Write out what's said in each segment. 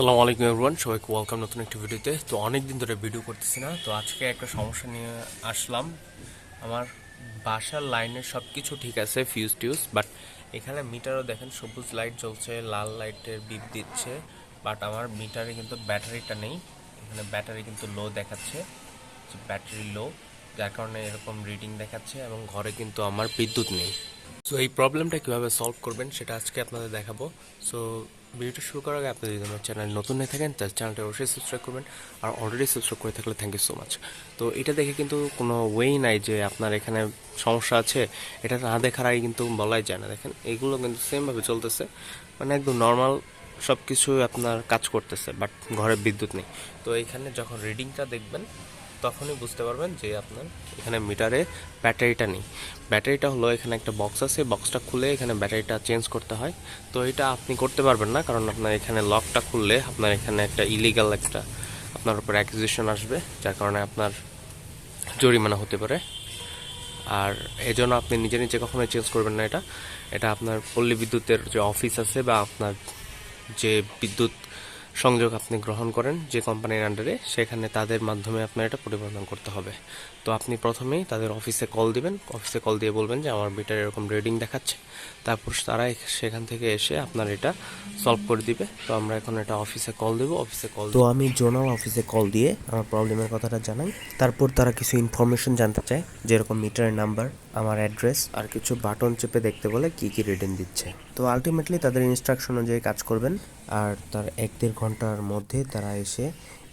আসসালামু আলাইকুম এভরিওয়ান, সবাইকে ওয়েলকাম নতুন একটা ভিডিওতে। তো অনেক দিন ধরে ভিডিও করতেছি না, তো আজকে একটা সমস্যা নিয়ে আসলাম। আমার বাসার লাইনের সব কিছু ঠিক আছে, ফিউজ টিউজ, বাট এখানে মিটারও দেখেন সবুজ লাইট জ্বলছে, লাল লাইটের বিপ দিচ্ছে, বাট আমার মিটারে কিন্তু ব্যাটারিটা নেই। এখানে ব্যাটারি কিন্তু লো দেখাচ্ছে, ব্যাটারি লো, যার কারণে এরকম রিডিং দেখাচ্ছে, এবং ঘরে কিন্তু আমার বিদ্যুৎ নেই। সো এই প্রবলেমটা কীভাবে সলভ করবেন সেটা আজকে আপনাদের দেখাবো। সো ভিডিওটা শুরু করার আগে আপনি যদি আমার চ্যানেল নতুন হয়ে থাকেন তাহলে চ্যানেলটা অবশ্যই সাবস্ক্রাইব করবেন, আর অলরেডি সাবস্ক্রাইব করে থাকলে থ্যাংক ইউ সো মাচ। তো এটা দেখে কিন্তু কোনো ওয়েই নাই যে আপনার এখানে সমস্যা আছে, এটা না দেখার আগে কিন্তু বলাই যায় না। দেখেন এইগুলো কিন্তু সেমভাবে চলতেছে, মানে একদম নর্মাল সব কিছু আপনার কাজ করতেছে, বাট ঘরে বিদ্যুৎ নেই। তো এখানে যখন রিডিংটা দেখবেন তখনই বুঝতে পারবেন যে আপনার এখানে মিটারে ব্যাটারিটা নেই। ব্যাটারিটা হলো এখানে একটা বক্স আছে, বক্সটা খুলে এখানে ব্যাটারিটা চেঞ্জ করতে হয়। তো এটা আপনি করতে পারবেন না, কারণ আপনার এখানে লকটা খুললে আপনার এখানে একটা ইলিগাল একটা আপনার উপর অ্যাকুজিশন আসবে, যার কারণে আপনার জরিমানা হতে পারে। আর এজন্য আপনি নিজে নিজে কখনোই চেঞ্জ করবেন না। এটা এটা আপনার পল্লী বিদ্যুতের যে অফিস আছে বা আপনার যে বিদ্যুৎ সংযোগ আপনি গ্রহণ করেন যে কোম্পানির আন্ডারে, সেখানে তাদের মাধ্যমে আপনার এটা পরিবর্তন করতে হবে। তো আপনি প্রথমেই তাদের অফিসে কল দিবেন, অফিসে কল দিয়ে বলবেন যে আমার মিটার এরকম রিডিং দেখাচ্ছে, তারপর তারা সেখান থেকে এসে আপনার এটা সলভ করে দিবে। তো আমরা এখন এটা অফিসে কল দেবো, অফিসে কল তো আমি জোনাল অফিসে কল দিয়ে আমার প্রবলেমের কথাটা জানাই। তারপর তারা কিছু ইনফরমেশন জানতে চায়, যেরকম মিটারের নাম্বার, আমার অ্যাড্রেস, আর কিছু বাটন চেপে দেখতে বলে কি কি রিডিং দিচ্ছে। তো আলটিমেটলি তাদের ইনস্ট্রাকশন অনুযায়ী কাজ করবেন, আর তার 1-1.5 ঘন্টার মধ্যে তারা এসে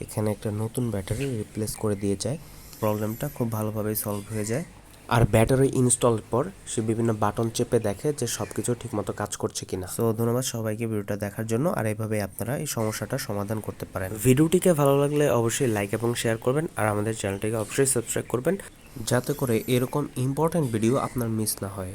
এখানে একটা নতুন ব্যাটারি রিপ্লেস করে দিয়ে যায়। প্রবলেমটা খুব ভালোভাবেই সলভ হয়ে যায়। আর ব্যাটারি ইনস্টলের পর সে বিভিন্ন বাটন চেপে দেখে যে সব কিছু ঠিকমতো কাজ করছে কিনা। সো ধন্যবাদ সবাইকে ভিডিওটা দেখার জন্য, আর এইভাবে আপনারা এই সমস্যাটা সমাধান করতে পারেন। ভিডিওটিকে ভালো লাগলে অবশ্যই লাইক এবং শেয়ার করবেন, আর আমাদের চ্যানেলটিকে অবশ্যই সাবস্ক্রাইব করবেন, যাতে করে এরকম ইম্পর্টেন্ট ভিডিও আপনার মিস না হয়।